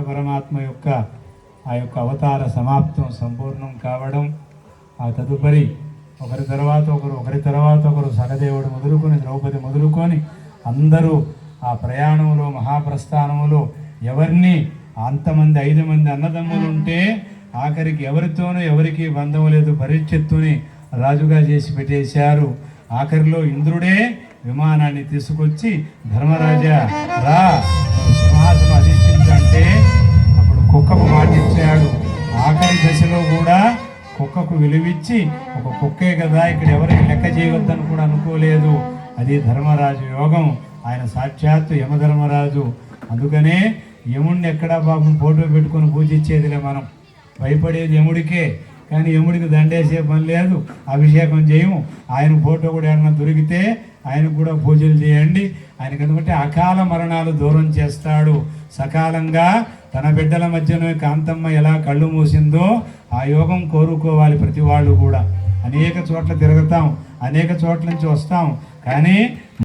పరమాత్మ యొక్క ఆ యొక్క అవతార సమాప్తం సంపూర్ణం కావడం, ఆ తదుపరి ఒకరి తర్వాత ఒకరు సహదేవుడు మొదలుకొని ద్రౌపది మొదలుకొని అందరూ ఆ ప్రయాణంలో మహాప్రస్థానంలో ఎవరిని అంతమంది 5 మంది అన్నదమ్ములు ఉంటే ఆఖరికి ఎవరితోనూ ఎవరికి బంధం లేదు, పరీక్షిత్తుని రాజుగా చేసి పెట్టేశారు. ఆఖరిలో ఇంద్రుడే విమానాన్ని తీసుకొచ్చి ధర్మరాజా రా సింహాసనం అధిష్ఠించంటే అప్పుడు కుక్కకు మాటిచ్చాడు. ఆఖరి దశలో కూడా కుక్కకు విలువిచ్చి ఒక కుక్కే కదా ఇక్కడ ఎవరికి లెక్క చేయవద్దని కూడా అనుకోలేదు. అది ధర్మరాజు యోగం. ఆయన సాక్షాత్తు యమధర్మరాజు. అందుకనే యముడిని ఎక్కడా పాపం ఫోటో పెట్టుకొని పూజించేదిలే, మనం భయపడేది యముడికే. కానీ యముడికి దండేసే పని లేదు, అభిషేకం చేయము. ఆయన ఫోటో కూడా ఏమన్నా దొరికితే ఆయనకు కూడా పూజలు చేయండి. ఆయనకు ఎందుకంటే అకాల మరణాలు దూరం చేస్తాడు. సకాలంగా తన బిడ్డల మధ్యన కాంతమ్మ ఎలా కళ్ళు మూసిందో ఆ యోగం కోరుకోవాలి ప్రతి వాళ్ళు కూడా. అనేక చోట్ల తిరుగుతాం, అనేక చోట్ల నుంచి వస్తాం, కానీ